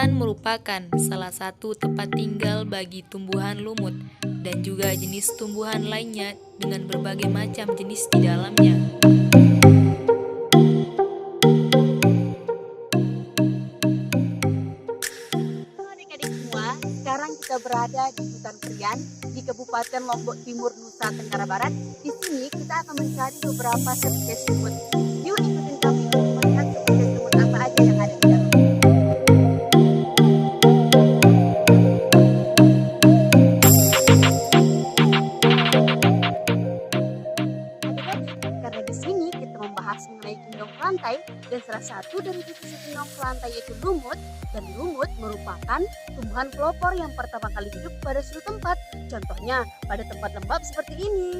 Hutan merupakan salah satu tempat tinggal bagi tumbuhan lumut dan juga jenis tumbuhan lainnya dengan berbagai macam jenis di dalamnya. Halo adik-adik semua, sekarang kita berada di hutan Krian di Kabupaten Lombok Timur, Nusa Tenggara Barat. Di sini kita akan mencari beberapa spesies lumut. Yuk ikutin kami untuk melihat spesies lumut apa aja yang ada di dalam. Adik-adik, karena di sini kita membahas mengenai kingdom lantai dan salah satu dari divisi kingdom lantai yaitu lumut, dan lumut merupakan tumbuhan pelopor yang pertama kali hidup pada suatu tempat. Contohnya pada tempat lembab seperti ini.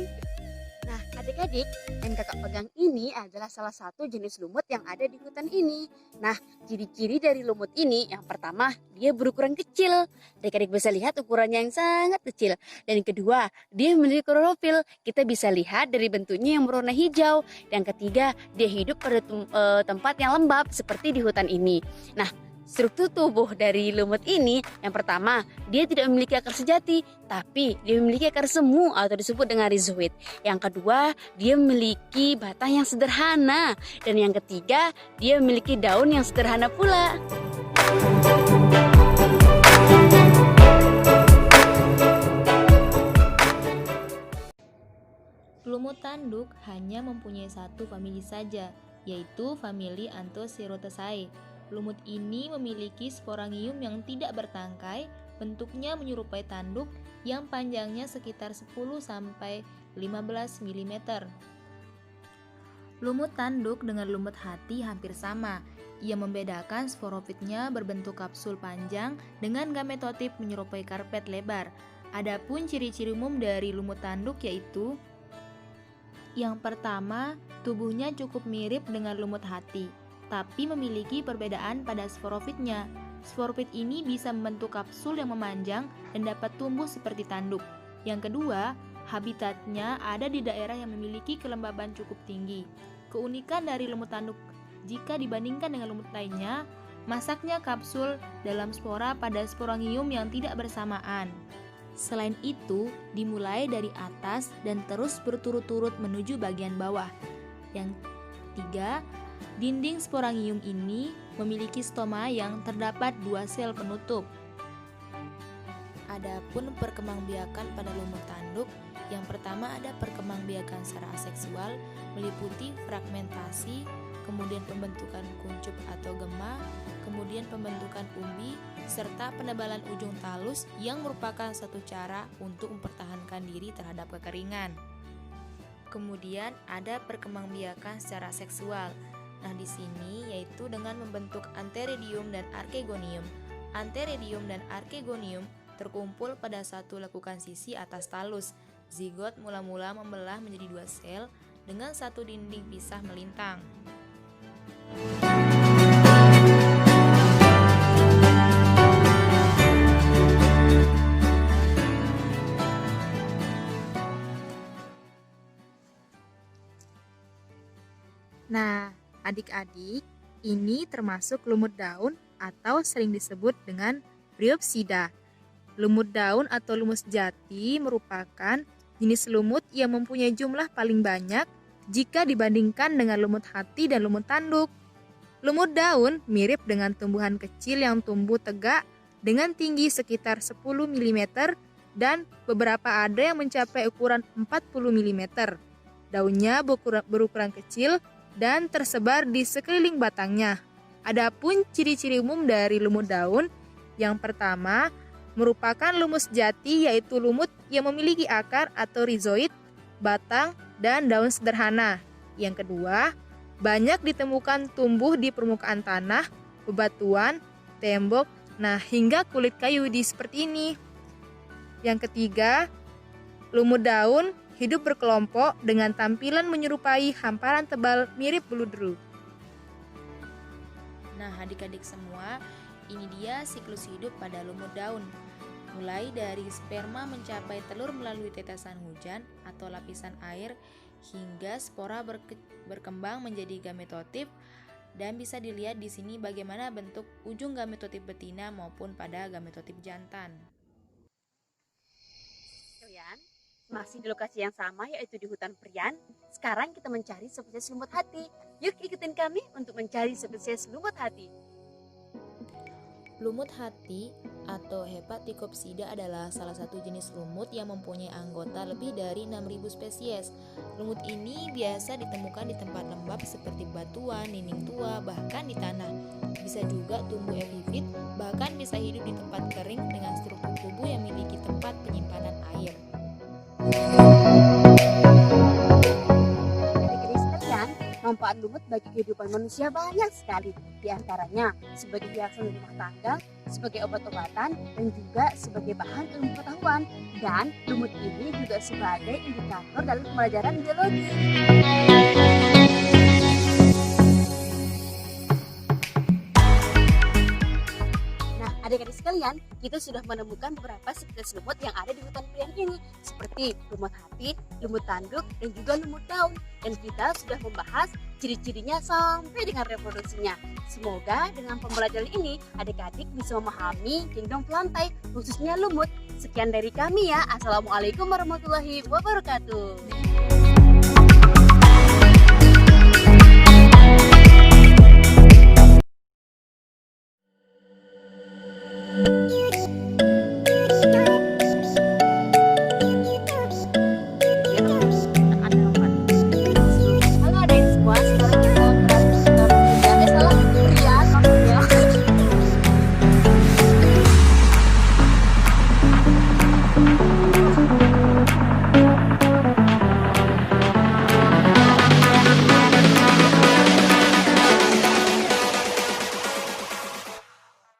Nah, adik-adik, yang kakak pegang ini adalah salah satu jenis lumut yang ada di hutan ini. Nah, ciri-ciri dari lumut ini yang pertama, dia berukuran kecil. Adik-adik bisa lihat ukurannya yang sangat kecil. Dan yang kedua, dia memiliki klorofil. Kita bisa lihat dari bentuknya yang berwarna hijau. Yang ketiga, dia hidup pada tempat yang lembab seperti di hutan ini. Nah, struktur tubuh dari lumut ini yang pertama, dia tidak memiliki akar sejati, tapi dia memiliki akar semu atau disebut dengan rhizoid. Yang kedua, dia memiliki batang yang sederhana. Dan yang ketiga, dia memiliki daun yang sederhana pula. Lumut tanduk hanya mempunyai satu famili saja, yaitu famili Anthocerataceae. Lumut ini memiliki sporangium yang tidak bertangkai, bentuknya menyerupai tanduk yang panjangnya sekitar 10 sampai 15 mm. Lumut tanduk dengan lumut hati hampir sama. Ia membedakan sporofitnya berbentuk kapsul panjang dengan gametotip menyerupai karpet lebar. Adapun ciri-ciri umum dari lumut tanduk yaitu: yang pertama, tubuhnya cukup mirip dengan lumut hati, tapi memiliki perbedaan pada sporofitnya. Sporofit ini bisa membentuk kapsul yang memanjang dan dapat tumbuh seperti tanduk. Yang kedua, habitatnya ada di daerah yang memiliki kelembaban cukup tinggi. Keunikan dari lumut tanduk jika dibandingkan dengan lumut lainnya, masaknya kapsul dalam spora pada sporangium yang tidak bersamaan. Selain itu, dimulai dari atas dan terus berturut-turut menuju bagian bawah. Yang ketiga, dinding sporangium ini memiliki stoma yang terdapat 2 sel penutup. Adapun perkembangbiakan pada lumut tanduk, yang pertama ada perkembangbiakan secara aseksual meliputi fragmentasi, kemudian pembentukan kuncup atau gema, kemudian pembentukan umbi, serta penebalan ujung talus yang merupakan satu cara untuk mempertahankan diri terhadap kekeringan. Kemudian ada perkembangbiakan secara seksual. Nah, di sini yaitu dengan membentuk antheridium dan archegonium. Antheridium dan archegonium terkumpul pada satu lekukan sisi atas talus. Zigot mula-mula membelah menjadi 2 sel dengan satu dinding pisah melintang. Nah, adik-adik, ini termasuk lumut daun atau sering disebut dengan Bryopsida. Lumut daun atau lumut sejati merupakan jenis lumut yang mempunyai jumlah paling banyak jika dibandingkan dengan lumut hati dan lumut tanduk. Lumut daun mirip dengan tumbuhan kecil yang tumbuh tegak dengan tinggi sekitar 10 mm dan beberapa ada yang mencapai ukuran 40 mm. Daunnya berukuran kecil dan tersebar di sekeliling batangnya. Adapun ciri-ciri umum dari lumut daun, yang pertama merupakan lumut sejati, yaitu lumut yang memiliki akar atau rhizoid, batang, dan daun sederhana. Yang kedua, banyak ditemukan tumbuh di permukaan tanah, bebatuan, tembok, hingga kulit kayu seperti ini. Yang ketiga, lumut daun hidup berkelompok dengan tampilan menyerupai hamparan tebal mirip beludru. Nah, adik-adik semua, ini dia siklus hidup pada lumut daun. Mulai dari sperma mencapai telur melalui tetesan hujan atau lapisan air, hingga spora berkembang menjadi gametotip, Dan bisa dilihat di sini bagaimana bentuk ujung gametotip betina maupun pada gametotip jantan. Kalian masih di lokasi yang sama, yaitu di hutan Prian. Sekarang kita mencari spesies lumut hati. Yuk ikutin kami untuk mencari spesies lumut hati. Lumut hati atau Hepaticopsida adalah salah satu jenis lumut yang mempunyai anggota lebih dari 6.000 spesies. Lumut ini biasa ditemukan di tempat lembab seperti batuan, dinding tua, bahkan di tanah. Bisa juga tumbuh epifit, bahkan bisa hidup di tempat kering dengan struktur tubuh yang memiliki tempat penyimpanan air. Adik-adik sekalian, manfaat lumut bagi kehidupan manusia banyak sekali. Di antaranya sebagai hiasan rumah tangga, sebagai obat-obatan, dan juga sebagai bahan ilmu pengetahuan. Dan lumut ini juga sebagai indikator dalam pembelajaran biologi. Nah, adik-adik sekalian, kita sudah menemukan beberapa spesies lumut yang ada di hutan Prian ini, seperti lumut hati, lumut tanduk, dan juga lumut daun. Dan kita sudah membahas ciri-cirinya sampai dengan reproduksinya. Semoga dengan pembelajaran ini adik-adik bisa memahami kingdom plantae, khususnya lumut. Sekian dari kami ya. Assalamualaikum warahmatullahi wabarakatuh.